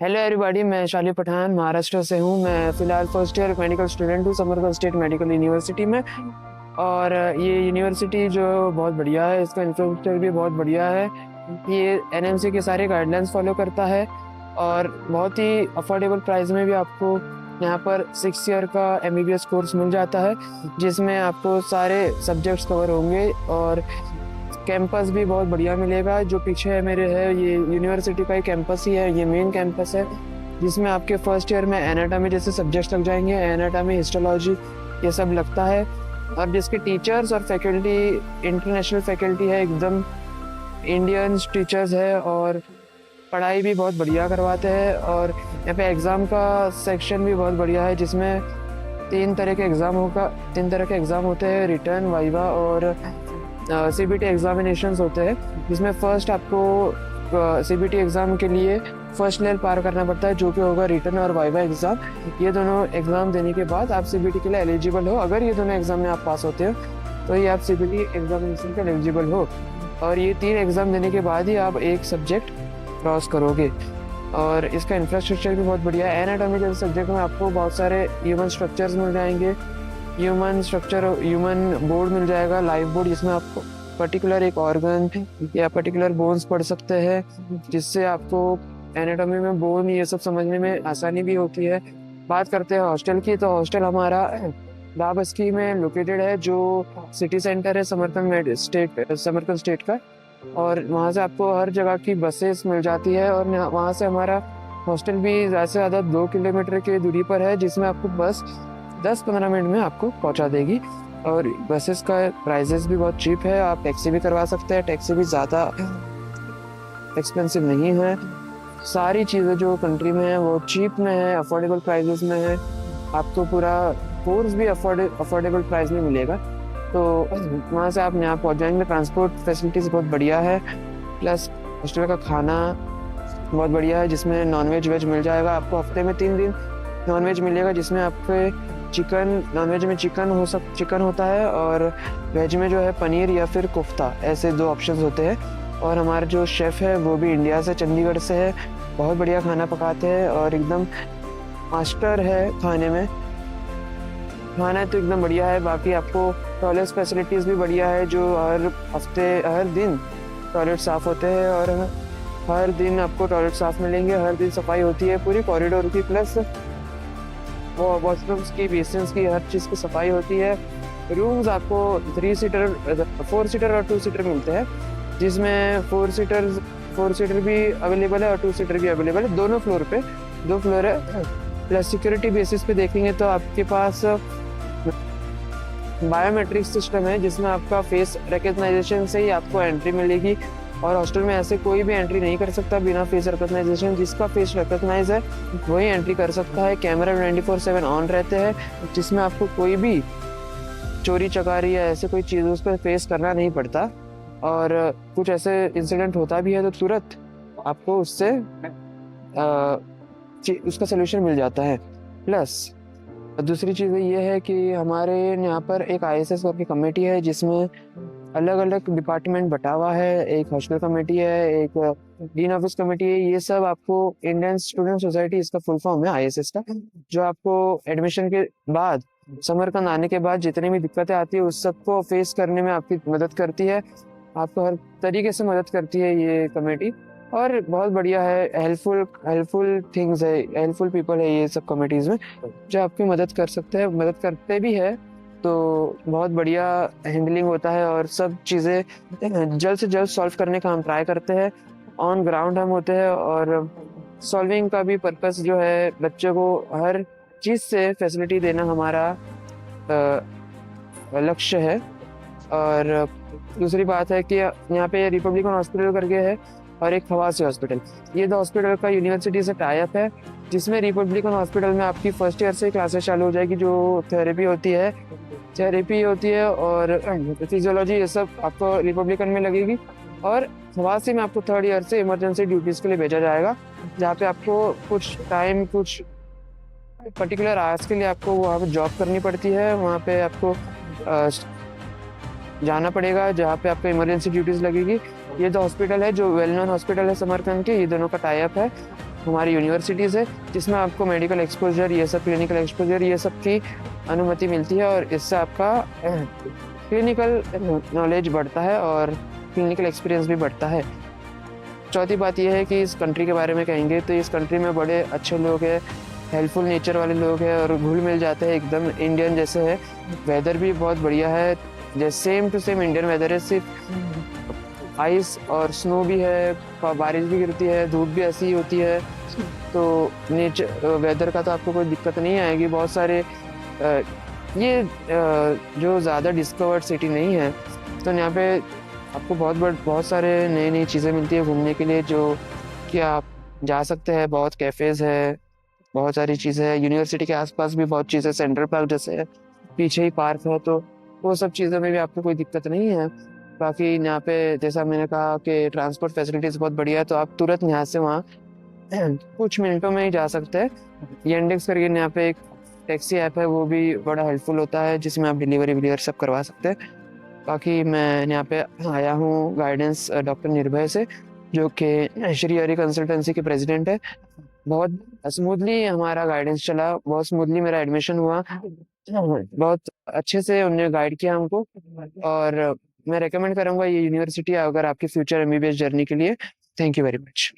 Hello everybody, मैं शाली पठान महाराष्ट्र से हूँ। मैं फ़िलहाल फर्स्ट ईयर मेडिकल स्टूडेंट हूँ समरकंद स्टेट मेडिकल यूनिवर्सिटी में। और ये यूनिवर्सिटी जो बहुत बढ़िया है, इसका इंफ्रास्ट्रक्चर भी बहुत बढ़िया है। ये एनएमसी के सारे गाइडलाइंस फॉलो करता है और बहुत ही अफोर्डेबल प्राइस में भी आपको यहाँ पर 6 ईयर का एमबीबीएस कोर्स मिल जाता है, जिसमें आपको सारे सब्जेक्ट्स कवर होंगे। और कैंपस भी बहुत बढ़िया मिलेगा। जो पीछे है मेरे है, ये यूनिवर्सिटी का ही कैंपस ही है, ये मेन कैंपस है, जिसमें आपके फर्स्ट ईयर में एनाटॉमी जैसे सब्जेक्ट्स लग जाएंगे। एनाटॉमी, हिस्टोलॉजी, ये सब लगता है। और जिसके टीचर्स और फैकल्टी इंटरनेशनल फैकल्टी है, एकदम इंडियन टीचर्स है और पढ़ाई भी बहुत बढ़िया करवाते हैं। और यहाँ पे एग्ज़ाम का सेक्शन भी बहुत बढ़िया है, जिसमें 3 तरह के एग्ज़ाम होते हैं, रिटर्न, वाइवा और सीबीटी एग्जामिनेशंस होते हैं। जिसमें फर्स्ट आपको सीबीटी एग्ज़ाम के लिए फर्स्ट लेवल पार करना पड़ता है, जो कि होगा रिटर्न और वाइवा एग्ज़ाम। ये दोनों एग्ज़ाम देने के बाद आप सीबीटी के लिए एलिजिबल हो। अगर ये दोनों एग्ज़ाम में आप पास होते हो तो ये आप सीबीटी एग्जामिनेशन के एलिजिबल हो। और ये 3 एग्ज़ाम देने के बाद ही आप एक सब्जेक्ट क्रॉस करोगे। और इसका इंफ्रास्ट्रक्चर भी बहुत बढ़िया है। एनाटॉमी के सब्जेक्ट में आपको बहुत सारे ह्यूमन स्ट्रक्चर्स मिल जाएंगे। ह्यूमन बोर्ड मिल जाएगा, लाइव बोर्ड, जिसमें आपको पर्टिकुलर एक ऑर्गन या पर्टिकुलर बोन्स पढ़ सकते हैं, जिससे आपको एनाटॉमी में बोन ये सब समझने में आसानी भी होती है। बात करते हैं हॉस्टल की, तो हॉस्टल हमारा दाबस्की में लोकेटेड है, जो सिटी सेंटर है समरकंद स्टेट का। और वहाँ से आपको हर जगह की बसेस मिल जाती है। और वहाँ से हमारा हॉस्टल भी ज़्यादा से ज़्यादा 2 किलोमीटर की दूरी पर है, जिसमें आपको बस 10-15 मिनट में आपको पहुंचा देगी। और बसेस का प्राइजेस भी बहुत चीप है। आप टैक्सी भी करवा सकते हैं, टैक्सी भी ज़्यादा एक्सपेंसिव नहीं है। सारी चीज़ें जो कंट्री में है वो चीप में है, अफोर्डेबल प्राइजेस में है। आपको पूरा कोर्स भी अफोर्डेबल प्राइस में मिलेगा। तो वहाँ से आप यहाँ पहुँच जाएंगे। ट्रांसपोर्ट फैसिलिटीज़ बहुत बढ़िया है, प्लस हॉस्टल का खाना बहुत बढ़िया है, जिसमें नॉनवेज वेज मिल जाएगा। आपको हफ्ते में 3 दिन नॉनवेज मिलेगा, जिसमें आपके नॉनवेज में चिकन होता है, और वेज में जो है पनीर या फिर कोफ्ता, ऐसे 2 ऑप्शंस होते हैं। और हमारा जो शेफ़ है वो भी इंडिया से, चंडीगढ़ से है। बहुत बढ़िया खाना पकाते हैं और एकदम मास्टर है खाने में। खाना तो एकदम बढ़िया है। बाकी आपको टॉयलेट फैसिलिटीज़ भी बढ़िया है, जो हर दिन टॉयलेट साफ़ होते हैं। और हर दिन आपको टॉयलेट साफ़ मिलेंगे, हर दिन सफाई होती है पूरी कॉरिडोर की, प्लस वो वॉशरूम्स की, बेसिन्स की, हर चीज़ की सफाई होती है। रूम्स आपको 4 सीटर और 2 सीटर मिलते हैं, जिसमें 4 सीटर भी अवेलेबल है और 2 सीटर भी अवेलेबल है। दोनों फ्लोर पे 2 फ्लोर है। प्लस सिक्योरिटी बेसिस पे देखेंगे तो आपके पास बायोमेट्रिक सिस्टम है, जिसमें आपका फेस रिकग्नाइजेशन से ही आपको एंट्री मिलेगी। और हॉस्टल में ऐसे कोई भी एंट्री नहीं कर सकता बिना फेस रिकग्नाइजेशन। जिसका फेस रिकग्नाइज है वही एंट्री कर सकता है। कैमरा 24/7 ऑन रहते हैं, जिसमें आपको कोई भी चोरी चकारी या ऐसे कोई चीज़ उस पर फेस करना नहीं पड़ता। और कुछ ऐसे इंसिडेंट होता भी है तो तुरंत आपको उससे उसका सोल्यूशन मिल जाता है। प्लस दूसरी चीज़ ये है कि हमारे यहाँ पर एक ISS की कमेटी है, जिसमें अलग अलग डिपार्टमेंट बटा हुआ है। एक हॉस्टल कमेटी है, एक डीन ऑफिस कमेटी है। ये सब आपको इंडियन स्टूडेंट सोसाइटी, इसका फुल फॉर्म है ISS का, जो आपको एडमिशन के बाद, समरकंद आने के बाद जितनी भी दिक्कतें आती है उस सबको फेस करने में आपकी मदद करती है। आपको हर तरीके से मदद करती है ये कमेटी। और बहुत बढ़िया है, हेल्पफुल थिंग्स है, हेल्पफुल पीपल है ये सब कमेटीज़ में, जो आपकी मदद कर सकते हैं, मदद करते भी है। तो बहुत बढ़िया हैंडलिंग होता है और सब चीज़ें जल्द से जल्द सॉल्व करने का हम ट्राई करते हैं। ऑन ग्राउंड हम होते हैं और सॉल्विंग का भी पर्पस जो है, बच्चों को हर चीज़ से फैसिलिटी देना हमारा लक्ष्य है। और दूसरी बात है कि यहाँ पे रिपब्लिकन हॉस्पिटल करके है और एक खवासी हॉस्पिटल। ये 2 हॉस्पिटल का यूनिवर्सिटी से टाई अप है, जिसमें रिपब्लिकन हॉस्पिटल में आपकी फर्स्ट ईयर से क्लासेस चालू हो जाएगी, जो थेरेपी होती है और फिजियोलॉजी, ये सब आपको रिपब्लिकन में लगेगी। और खवासी में आपको 3rd ईयर से इमरजेंसी ड्यूटीज़ के लिए भेजा जाएगा, जहाँ पे आपको कुछ पर्टिकुलर आवर्स के लिए आपको वहाँ पे जॉब करनी पड़ती है। वहाँ पे आपको जाना पड़ेगा, जहाँ पे आपको इमरजेंसी ड्यूटीज़ लगेगी। ये 2 हॉस्पिटल है जो वेल नोन हॉस्पिटल है समरकंद के, ये दोनों का टाई अप है। हमारी यूनिवर्सिटीज़ है जिसमें आपको मेडिकल एक्सपोजर, ये सब क्लिनिकल एक्सपोजर, ये सब की अनुमति मिलती है और इससे आपका क्लिनिकल नॉलेज बढ़ता है और क्लिनिकल एक्सपीरियंस भी बढ़ता है। चौथी बात यह है कि इस कंट्री के बारे में कहेंगे तो इस कंट्री में बड़े अच्छे लोग हैं, हेल्पफुल नेचर वाले लोग हैं और घुल मिल जाते हैं, एकदम इंडियन जैसे है। वेदर भी बहुत बढ़िया है, जैसे same to same Indian weather है, सिर्फ आइस और स्नो भी है, बारिश भी गिरती है, धूप भी ऐसी ही होती है। तो नेचर वेदर का तो आपको कोई दिक्कत नहीं आएगी। बहुत सारे ये जो ज़्यादा डिस्कवर्ड सिटी नहीं है, तो यहाँ पे आपको बहुत सारे नई नई चीज़ें मिलती है घूमने के लिए, जो कि आप जा सकते हैं। बहुत कैफ़ेज़ है, बहुत सारी चीज़ें हैं। यूनिवर्सिटी के आसपास भी बहुत चीज़ें, सेंट्रल पार्क जैसे है, पीछे ही पार्क है, तो वो सब चीज़ों में भी आपको कोई दिक्कत नहीं है। बाकी यहाँ पे जैसा मैंने कहा कि ट्रांसपोर्ट फैसिलिटीज़ बहुत बढ़िया है, तो आप तुरंत यहाँ से वहाँ कुछ मिनटों में ही जा सकते हैं। येंडेक्स करके यहाँ पे एक टैक्सी ऐप है, वो भी बड़ा हेल्पफुल होता है, जिसमें आप डिलीवरी विलीवर सब करवा सकते हैं। बाकी मैं यहाँ पे आया हूँ गाइडेंस डॉक्टर निर्भय से, जो कि श्री हरि कंसल्टेंसी के प्रेसिडेंट है। बहुत स्मूथली हमारा गाइडेंस चला, बहुत स्मूथली मेरा एडमिशन हुआ, बहुत अच्छे से उन्होंने गाइड किया हमको। और मैं रेकमेंड करूँगा ये यूनिवर्सिटी अगर आपकी फ्यूचर एमबीबीएस जर्नी के लिए। Thank you very much.